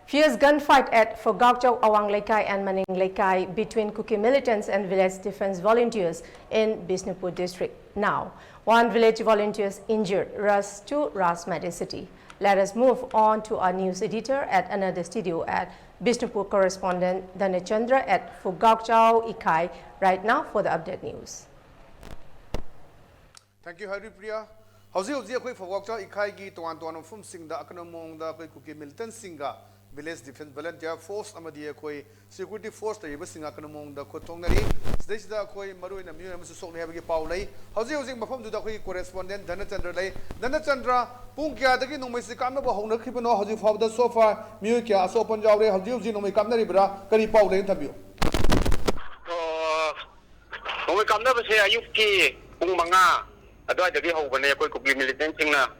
Fierce gunfight at Phougakchao, Awang Lekai and Maning Lekai between Kuki militants and village defense volunteers in Bishnupur district. Now, one village volunteers injured rushed to Ras Medicity. Let us move on to our news editor at another studio at Bishnupur correspondent Dhanachandra at Phougakchao Ikai right now for the update news. Thank you, Haripriya. How's koi Phougakchao Ikai gi tuan from Singda Akanamong da koi Kuki Militants Singa Village Defense Volunteer Force amadi koi Security Force da yiba Singa Akanamong da kotongnari stage da koi maru in a mu amasu sokni habagi paulai how's mafam du da koi correspondent Dhanachandra lai Dhanachandra pung kya dagi nongmai si kamna ba hongna khibano how's far da so far mu kya aso panjaw re how's nongmai kamna ri bra kari paulai thabiyo nongmai kamna ba se ayuk ki pung manga adoi dagi hobane koi Kuki Militants singna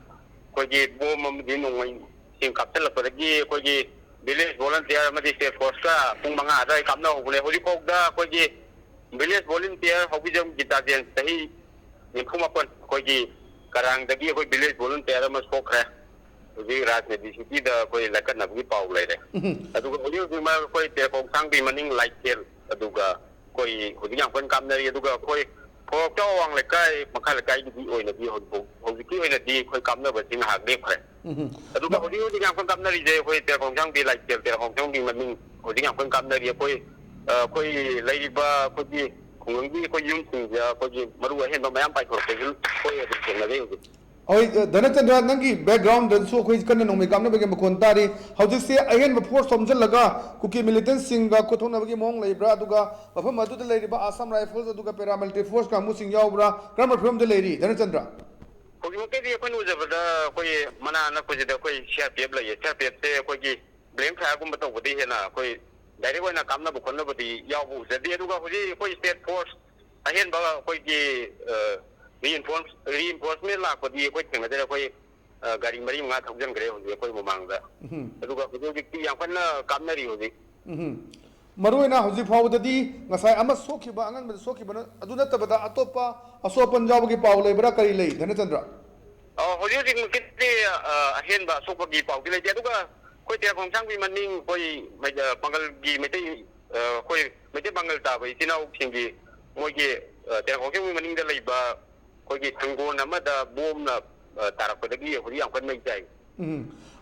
koi gi bom amdi nongmai sing kapsel padagi koi gi village volunteer amadi state force ka pung manga adoi kamna hobane holi kok da koi gi village volunteer hobijam gitajen sahi nimphumapon koi gi karang dagi koi village volunteer ama sokre uji Ras Medicity da koi lakan nabgi pau lai re aduga holi ma koi te kong sang bi maning light tel aduga koi holi yang pon kamnari aduga koi Phougakchao Awang Lekai makha lekai di oina di hojiki oina di koi kamna ba sing hak dek khre aduga holi yang pon kamna ri je koi te kong sang bi light tel te kong sang bi maning holi yang pon kamna ri koi lai ba koi di kong bi koi yum sing ja koi maru hen ba mayam pai khor te koi adi sing na de Oi, Dhanachandra nangi background dan so koi kanna nongmai kamna bagi makontari how's se ahen ba force somjal laga Kuki Militants singa kothona bagi mong lai bra aduga mafam adu de lai ba Assam Rifles aduga paramilitary force ka musing yaw bra kramar from de lai Dhanachandra koi mo ke di koi nu jabada koi mana na koi de koi CRPF lai CRPF se koi gi blame tha gum bato bodi hena koi direct koi na kamna bu khonna bodi yaw bu jadi aduga koi state force ahen ba koi gi reinforcement la ko di ko tengna de ko gari mari nga thaujan gre ho ko momang da aduga ko di yang panna kamnari ho di maruina hoji fawdadi ngasai ama sokhiba angan ma sokhiba aduna tabada atopa aso punjab gi paw lebra kari lei Dhanachandra hoji ding kitti ahen ba sokpa gi paw gi le aduga ko te khong sang bi maning ko bangal gi mete ko mete bangal ta ba itinau singi mo gi te khong gi maning de lei ba koi gi tanggon amada bom na tarakpadagi hori yang kan mai jai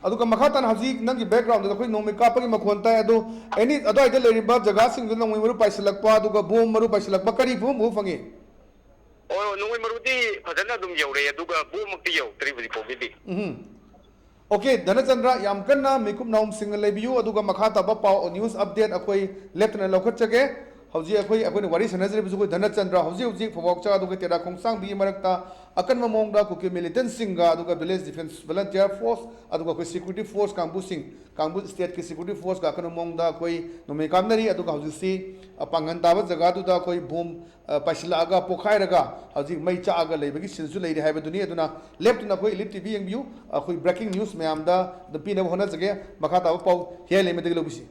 aduga makhatan haji nangi background da koi nongmai kapagi makhon tai adu any adoi de leri ba jaga sing du nongmai maru paisalakpa aduga bom maru paisalakpa kari bom bu fangi nongmai maru di phajana dum yaure aduga bom makti yaw tri budi ko bi Okay, Dhanachandra yam kanna mikum naum sing lebiyu aduga makhata ba pau news update akoi left na lokhat chage howji akoi wari sanajre bisu koi Dhanachandra howji Phougakchao aduga tera khongsang bi marakta akan mamong da Kuki Militants singa aduga village defense volunteer force aduga koi security force kambu state ki security force ga akan mamong da koi nomai kamnari aduga howji si pangan da jaga du da koi bom paisila aga pokhai raga howji mai cha aga leibagi sinsu leiri haiba duni aduna left na koi ELITETV yengbiu koi breaking news mayam da the pina hona jage makhata pau he le medagi lobisi